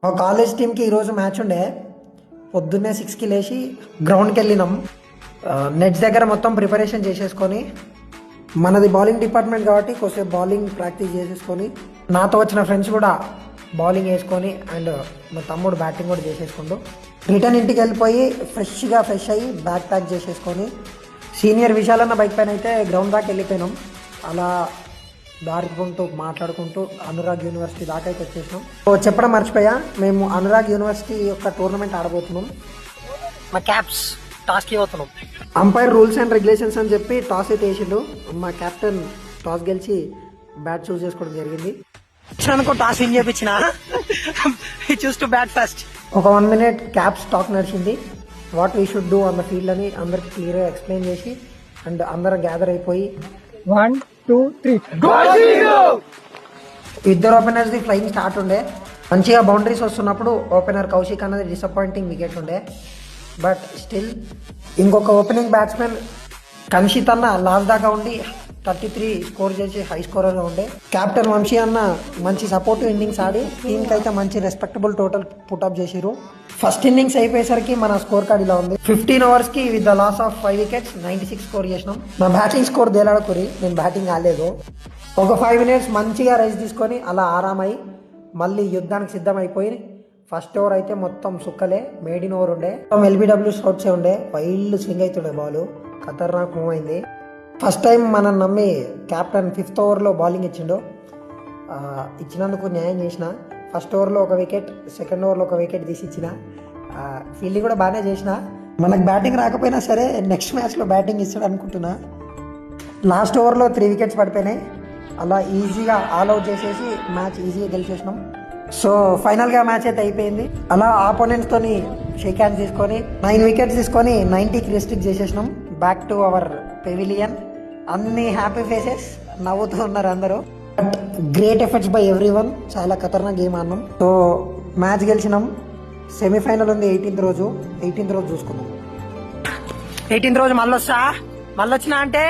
మా కాలేజ్ టీంకి ఈరోజు మ్యాచ్ ఉండే. పొద్దున్నే 6కి లేచి గ్రౌండ్కి వెళ్ళినాం. నెట్స్ దగ్గర మొత్తం ప్రిపరేషన్ చేసేసుకొని, మనది బౌలింగ్ డిపార్ట్మెంట్ కాబట్టి కొద్దిసేపు బౌలింగ్ ప్రాక్టీస్ చేసేసుకొని, నాతో వచ్చిన ఫ్రెండ్స్ కూడా బౌలింగ్ వేసుకొని అండ్ మా తమ్ముడు బ్యాటింగ్ కూడా చేసేసుకుంటూ రిటర్న్ ఇంటికి వెళ్ళిపోయి ఫ్రెష్ అయ్యి బ్యాగ్ ప్యాక్ చేసేసుకొని సీనియర్ విశాలన్న బైక్ పైన అయితే గ్రౌండ్ దాకా వెళ్ళిపోయినాం. అలా దారుకుంటూ మాట్లాడుకుంటూ అనురాగ్ యూనివర్సిటీ దాకా అయితే వచ్చేసినాం. చెప్పడం మర్చిపోయా, మేము అనురాగ్ యూనివర్సిటీ యొక్క టోర్నమెంట్ ఆడబోతున్నాం. మా క్యాప్స్ టాస్కి అవుతున్నాం. అంపైర్ రూల్స్ అండ్ రెగ్యులేషన్స్ అని చెప్పి టాస్ అయితే వేసిండు. మా కెప్టెన్ టాస్ గెలిచి బ్యాట్ చూస్ చేసుకోవడం జరిగింది. టాస్ విన్ చేయించిన చూస్ టు బ్యాట్ ఫస్ట్. ఒక 1 minute క్యాప్స్ టాక్ నడిచింది. What we should do on the field అని అందరికి క్లియర్గా ఎక్స్ప్లెయిన్ చేసి అండ్ అందరం గ్యాదర్ అయిపోయి 1, 2, 3 ఇద్దరు ఓపెనర్స్ ది ఫ్లయింగ్ స్టార్ట్ ఉండే. మంచిగా బౌండరీస్ వస్తున్నప్పుడు ఓపెనర్ కౌశిక్ అన్నది డిసప్పాయింటింగ్ వికెట్ ఉండే. బట్ స్టిల్ ఇంకొక ఓపెనింగ్ బ్యాట్స్మెన్ కన్షిత్ అన్న లాస్ట్ దాకా ఉండి 33 స్కోర్ చేసి హై స్కోరర్గా ఉండే. కెప్టెన్ వంశీ అన్న మంచి సపోర్టివ్ ఇన్నింగ్స్ ఆడి టీంకి అయితే మంచి రెస్పెక్టబుల్ టోటల్ పుట్అప్ చేసిరు. ఫస్ట్ ఇన్నింగ్స్ అయిపోయేసరికి మన స్కోర్ కార్డ్ ఇలా ఉంది. 15 ఓవర్స్కి with the loss of 5 wickets 96 score చేసినాం. నా బ్యాటింగ్ స్కోర్ తేలాడుకురి, నేను బ్యాటింగ్ ఆడలేదు. ఒక 5 minutes మంచిగా రైస్ తీసుకొని అలా ఆరామై మళ్ళీ యుద్ధానికి సిద్ధమైపోయి ఫస్ట్ ఓవర్ అయితే మొత్తం సుక్కలే. మేడిన్ ఓవర్ ఉండే, ఎల్బిడబ్ల్యూ షాట్సే ఉండే. వైల్డ్ స్వింగ్ అవుతుండే బాల్, ఖతర్నాక్ మూవ్ అయింది. ఫస్ట్ టైం మనం నమ్మి కెప్టెన్ 5th ఓవర్లో బౌలింగ్ ఇచ్చిండు. ఇచ్చినందుకు న్యాయం చేసిన. ఫస్ట్ ఓవర్లో ఒక వికెట్, సెకండ్ ఓవర్లో ఒక వికెట్ తీసి ఇచ్చిన. ఫీల్డింగ్ కూడా బాగానే చేసిన. మనకు బ్యాటింగ్ రాకపోయినా సరే నెక్స్ట్ మ్యాచ్లో బ్యాటింగ్ ఇస్తాడు అనుకుంటున్నా. లాస్ట్ ఓవర్లో 3 wickets పడిపోయినాయి. అలా ఈజీగా ఆల్ అవుట్ చేసేసి మ్యాచ్ ఈజీగా గెలిచేసినాం. సో ఫైనల్గా మ్యాచ్ అయితే అయిపోయింది. అలా ఆపోనెంట్స్తోని షేక్ హ్యాండ్స్ తీసుకొని 9 wickets తీసుకొని 90కి రెస్ట్రిక్ట్ చేసేసినాం. Back to our pavilion. అన్ని హ్యాపీ ఫేసెస్, నవ్వుతూ ఉన్నారు అందరూ. But great efforts by everyone. చాలా ఖతర్నాక్ గేమ్ ఆడినాం. సో మ్యాచ్ గెలిచినాం. సెమీఫైనల్ ఉంది 18th రోజు. 18th రోజు చూసుకుందాం. 18th రోజు మళ్ళీ వచ్చినా అంటే